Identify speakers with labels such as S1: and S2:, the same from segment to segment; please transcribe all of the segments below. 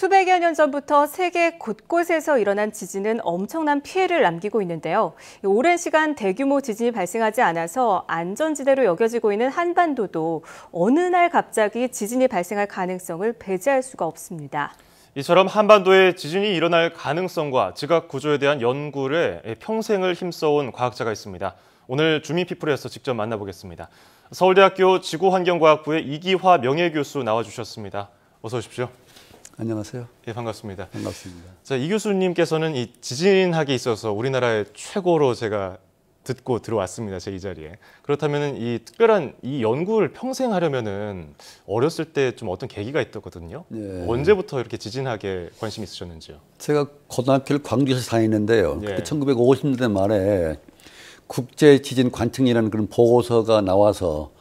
S1: 수백여 년 전부터 세계 곳곳에서 일어난 지진은 엄청난 피해를 남기고 있는데요. 오랜 시간 대규모 지진이 발생하지 않아서 안전지대로 여겨지고 있는 한반도도 어느 날 갑자기 지진이 발생할 가능성을 배제할 수가 없습니다.
S2: 이처럼 한반도에 지진이 일어날 가능성과 지각 구조에 대한 연구에 평생을 힘써온 과학자가 있습니다. 오늘 주민피플에서 직접 만나보겠습니다. 서울대학교 지구환경과학부의 이기화 명예교수 나와주셨습니다. 어서 오십시오.
S3: 안녕하세요.
S2: 예, 반갑습니다.
S3: 반갑습니다.
S2: 자, 이 교수님께서는 이 지진학에 있어서 우리나라의 최고로 제가 듣고 들어왔습니다. 제 이 자리에. 그렇다면 이 특별한 이 연구를 평생 하려면은 어렸을 때 좀 어떤 계기가 있었거든요.
S3: 예.
S2: 언제부터 이렇게 지진학에 관심이 있으셨는지요?
S3: 제가 고등학교를 광주에서 다니는데요.
S2: 예.
S3: 그때 1950년대 말에 국제 지진 관측이라는 그런 보고서가 나와서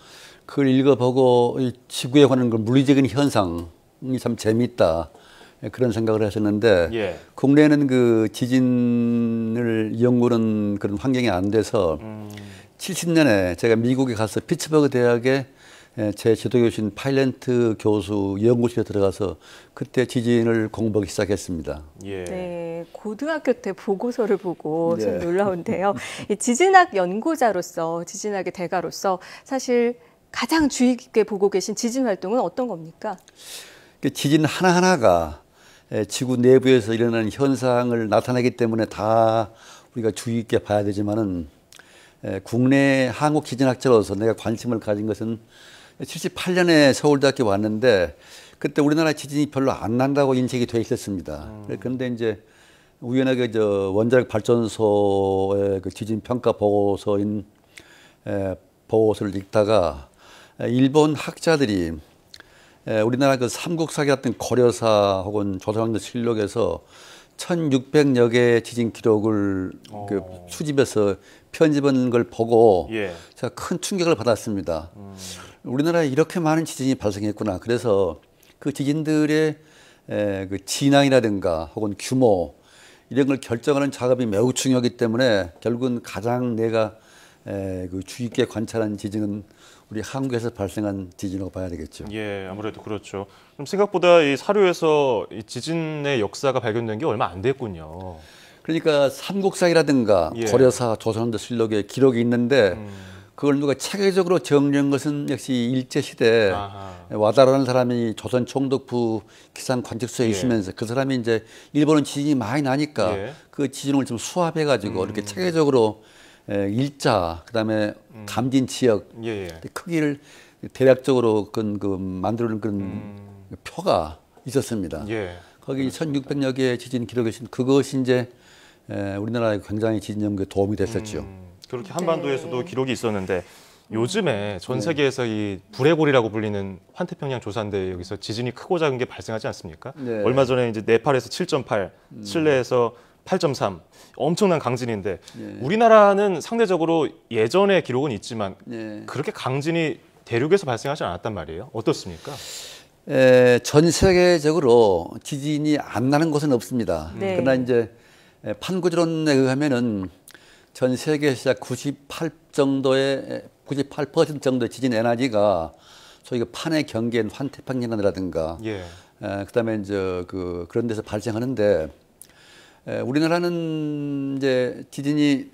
S3: 그걸 읽어보고 이 지구에 관한 그 물리적인 현상이 참 재미있다. 그런 생각을 했었는데
S2: 예.
S3: 국내에는 그 지진을 연구하는 그런 환경이 안 돼서 70년에 제가 미국에 가서 피츠버그 대학에 제 지도교수인 파일런트 교수 연구실에 들어가서 그때 지진을 공부하기 시작했습니다.
S2: 예.
S1: 네, 고등학교 때 보고서를 보고 좀
S3: 네.
S1: 놀라운데요. 이 지진학 연구자로서, 지진학의 대가로서 사실 가장 주의 깊게 보고 계신 지진 활동은 어떤 겁니까?
S3: 지진 하나하나가 지구 내부에서 일어나는 현상을 나타내기 때문에 다 우리가 주의 깊게 봐야 되지만은 국내 한국 지진학자로서 내가 관심을 가진 것은 78년에 서울대학교 왔는데 그때 우리나라 지진이 별로 안 난다고 인식이 돼 있었습니다. 그런데 이제 우연하게 저 원자력 발전소의 그 지진 평가 보고서인 보고서를 읽다가 일본 학자들이 우리나라 그 삼국사기 같은 고려사 혹은 조선왕조실록에서 1600여 개의 지진 기록을 그 수집해서 편집한 걸 보고
S2: 예.
S3: 제가 큰 충격을 받았습니다. 우리나라에 이렇게 많은 지진이 발생했구나. 그래서 그 지진들의 그 진앙이라든가 혹은 규모 이런 걸 결정하는 작업이 매우 중요하기 때문에 결국은 가장 내가 그 주의 깊게 관찰한 지진은 우리 한국에서 발생한 지진이라고 봐야 되겠죠.
S2: 예, 아무래도 그렇죠. 그럼 생각보다 이 사료에서 이 지진의 역사가 발견된 게 얼마 안 됐군요.
S3: 그러니까 삼국사기라든가
S2: 예.
S3: 고려사, 조선왕조실록에 기록이 있는데 그걸 누가 체계적으로 정리한 것은 역시 일제시대 와다라는 사람이 조선 총독부 기상관측소에
S2: 예.
S3: 있으면서 그 사람이 이제 일본은 지진이 많이 나니까
S2: 예.
S3: 그 지진을 좀 수합해가지고 이렇게 체계적으로 일자, 그다음에 감진 지역
S2: 예, 예.
S3: 크기를 대략적으로 그 만드는 그런 표가 있었습니다.
S2: 예.
S3: 거기 1600여 개의 지진 기록이 있습니다. 그것이 이제 우리나라에 굉장히 지진 연구에 도움이 됐었죠.
S2: 그렇게 한반도에서도 기록이 있었는데 요즘에 전 세계에서 이 불의 골이라고 불리는 환태평양 조산대 여기서 지진이 크고 작은 게 발생하지 않습니까?
S3: 네.
S2: 얼마 전에 이제 네팔에서 7.8, 칠레에서 8.3 엄청난 강진인데 우리나라는 상대적으로 예전의 기록은 있지만 그렇게 강진이 대륙에서 발생하지 않았단 말이에요. 어떻습니까?
S3: 전 세계적으로 지진이 안 나는 곳은 없습니다.
S1: 네.
S3: 그러나 이제 판구지론에 의하면은 전 세계에서 98% 정도의 지진 에너지가 소위 그 판의 경계인 환태평양이라든가
S2: 예.
S3: 그다음에 이제 그런 데서 발생하는데 우리나라는 이제 지진이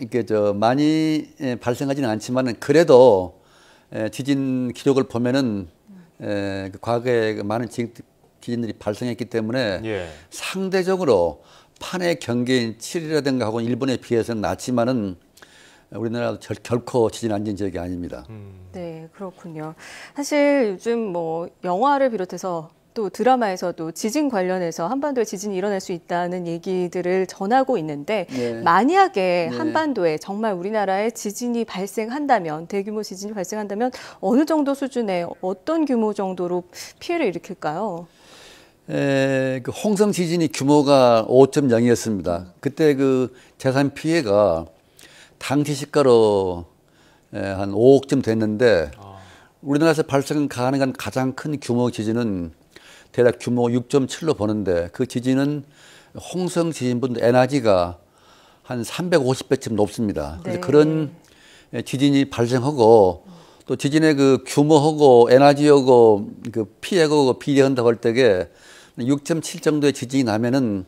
S3: 이렇게 많이 발생하지는 않지만은 그래도 지진 기록을 보면은 그 과거에 많은 지진들이 발생했기 때문에
S2: 예.
S3: 상대적으로 판의 경계인 칠이라든가 하고 일본에 비해서는 낮지만은 우리나라도 결코 지진 안전 지역이 아닙니다.
S1: 네, 그렇군요. 사실 요즘 뭐 영화를 비롯해서 또 드라마에서도 지진 관련해서 한반도에 지진이 일어날 수 있다는 얘기들을 전하고 있는데 만약에 한반도에 정말 우리나라에 지진이 발생한다면, 대규모 지진이 발생한다면 어느 정도 수준의 어떤 규모 정도로 피해를 일으킬까요?
S3: 그 홍성 지진이 규모가 5.0이었습니다. 그때 그 재산 피해가 당시 시가로 한 5억쯤 됐는데 우리나라에서 발생 가능한 가장 큰 규모 지진은 대략 규모 6.7로 보는데 그 지진은 홍성 지진보다 에너지가 한 350배쯤 높습니다. 그래서 그런 지진이 발생하고 또 지진의 그 규모하고 에너지하고 그 피해하고 비례한다고 할 때에 6.7 정도의 지진이 나면은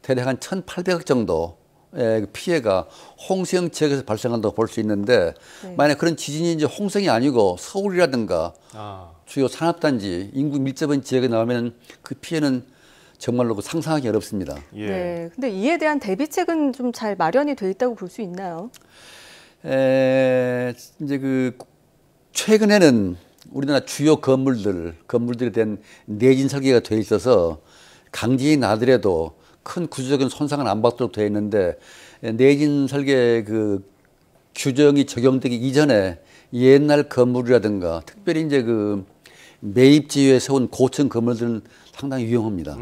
S3: 대략 한 1,800억 정도의 피해가 홍수형 지역에서 발생한다고 볼 수 있는데 네. 만약 그런 지진이 이제 홍성이 아니고 서울이라든가 주요 산업단지 인구 밀접한 지역에 나오면 그 피해는 정말로 상상하기 어렵습니다.
S1: 예. 네. 근데 이에 대한 대비책은 좀 잘 마련이 돼 있다고 볼 수 있나요?
S3: 이제 그 최근에는 우리나라 주요 건물들에 대한 내진 설계가 돼 있어서 강진이 나더라도 큰 구조적인 손상은 안 받도록 되어 있는데 내진 설계 그 규정이 적용되기 이전에 옛날 건물이라든가 특별히 이제 그 매입지에 세운 고층 건물들은 상당히 위험합니다.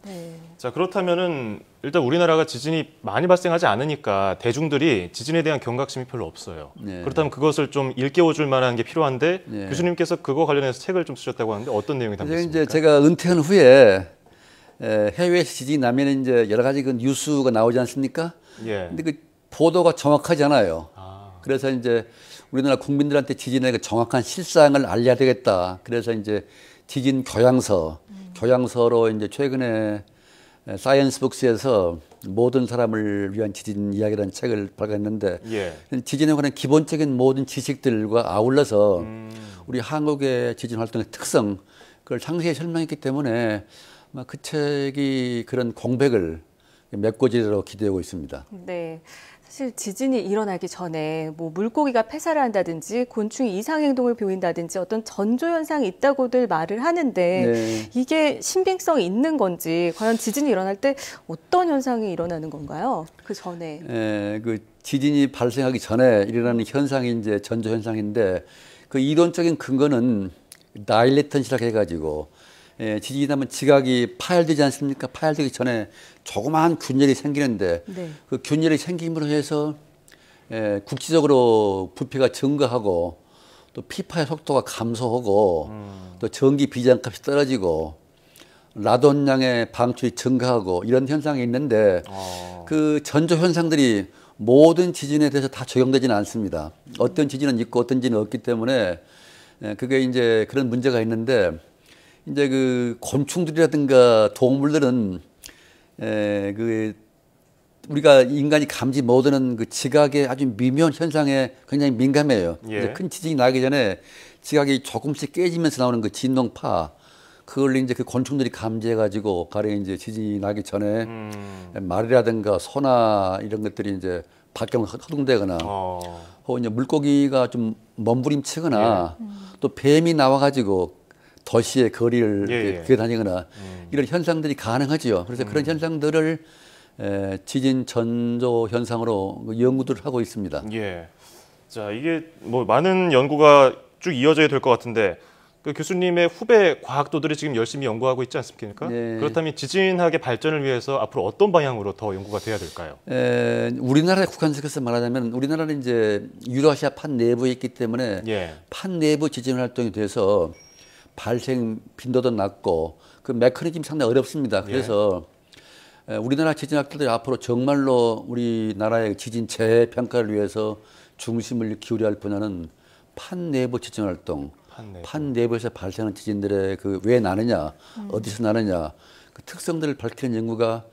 S1: 네.
S2: 자, 그렇다면은 일단 우리나라가 지진이 많이 발생하지 않으니까 대중들이 지진에 대한 경각심이 별로 없어요.
S3: 네.
S2: 그렇다면 그것을 좀 일깨워 줄 만한 게 필요한데
S3: 네.
S2: 교수님께서 그거 관련해서 책을 좀 쓰셨다고 하는데 어떤 내용이 담겨 있습니까?
S3: 이제 제가 은퇴한 후에 해외에서 지진이 나면 이제 여러 가지 그 뉴스가 나오지 않습니까?
S2: 예.
S3: 근데 그 보도가 정확하지 않아요. 그래서 이제 우리나라 국민들한테 지진의 그 정확한 실상을 알려야 되겠다. 그래서 이제 지진 교양서로 이제 최근에 사이언스북스에서 모든 사람을 위한 지진 이야기라는 책을 발간했는데
S2: 예.
S3: 지진에 관한 기본적인 모든 지식들과 아울러서 우리 한국의 지진 활동의 특성 그걸 상세히 설명했기 때문에 그 책이 그런 공백을 메꿔지리라고 기대하고 있습니다.
S1: 네. 사실 지진이 일어나기 전에 뭐 물고기가 폐사를 한다든지 곤충이 이상 행동을 보인다든지 어떤 전조 현상이 있다고들 말을 하는데 네. 이게 신빙성이 있는 건지 과연 지진이 일어날 때 어떤 현상이 일어나는 건가요? 그 전에.
S3: 그 지진이 발생하기 전에 일어나는 현상이 이제 전조 현상인데 그 이론적인 근거는 나일 레턴시라고 해가지고 지진이 나면 지각이 파열되지 않습니까? 파열되기 전에 조그마한 균열이 생기는데 네. 그 균열이 생김으로 해서 국지적으로 부피가 증가하고 또 피파의 속도가 감소하고 또 전기 비장값이 떨어지고 라돈량의 방출이 증가하고 이런 현상이 있는데 그 전조 현상들이 모든 지진에 대해서 다 적용되지는 않습니다. 어떤 지진은 있고 어떤 지진은 없기 때문에 그게 이제 그런 문제가 있는데 이제 그 곤충들이라든가 동물들은 그 우리가 인간이 감지 못하는 그 지각의 아주 미묘한 현상에 굉장히 민감해요.
S2: 예.
S3: 큰 지진이 나기 전에 지각이 조금씩 깨지면서 나오는 그 진동파 그걸 이제 그 곤충들이 감지해가지고 가령 이제 지진이 나기 전에 말이라든가 소나 이런 것들이 이제 밖에 허둥대거나 혹은 이제 물고기가 좀 몸부림치거나 또 뱀이 나와가지고 도시의 거리를 기어다니거나 이런 현상들이 가능하지요. 그래서 그런 현상들을 지진 전조 현상으로 연구들을 하고 있습니다.
S2: 예. 자, 이게 뭐 많은 연구가 쭉 이어져야 될 것 같은데 그 교수님의 후배 과학도들이 지금 열심히 연구하고 있지 않습니까? 네. 그렇다면 지진학의 발전을 위해서 앞으로 어떤 방향으로 더 연구가 돼야 될까요?
S3: 우리나라에 국한시켜서 말하자면 우리나라는 이제 유라시아 판 내부에 있기 때문에 판 내부 지진 활동이 돼서 발생 빈도도 낮고 그 메커니즘이 상당히 어렵습니다. 그래서 우리나라 지진학자들이 앞으로 정말로 우리나라의 지진 재평가를 위해서 중심을 기울여야 할 분야는 판 내부 지진 활동, 판 내부에서 발생하는 지진들의 그 왜 나느냐, 어디서 나느냐, 그 특성들을 밝히는 연구가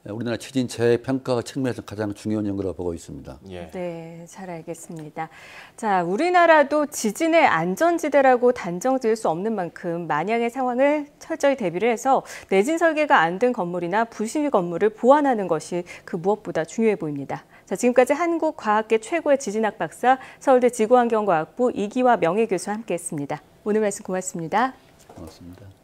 S3: 우리나라 지진 재평가 측면에서 가장 중요한 연구라고 보고 있습니다.
S1: 네, 잘 알겠습니다. 자, 우리나라도 지진의 안전지대라고 단정 지을 수 없는 만큼 만약의 상황을 철저히 대비를 해서 내진 설계가 안 된 건물이나 부실 건물을 보완하는 것이 그 무엇보다 중요해 보입니다. 자, 지금까지 한국과학계 최고의 지진학 박사 서울대 지구환경과학부 이기화 명예교수와 함께했습니다. 오늘 말씀 고맙습니다.
S3: 고맙습니다.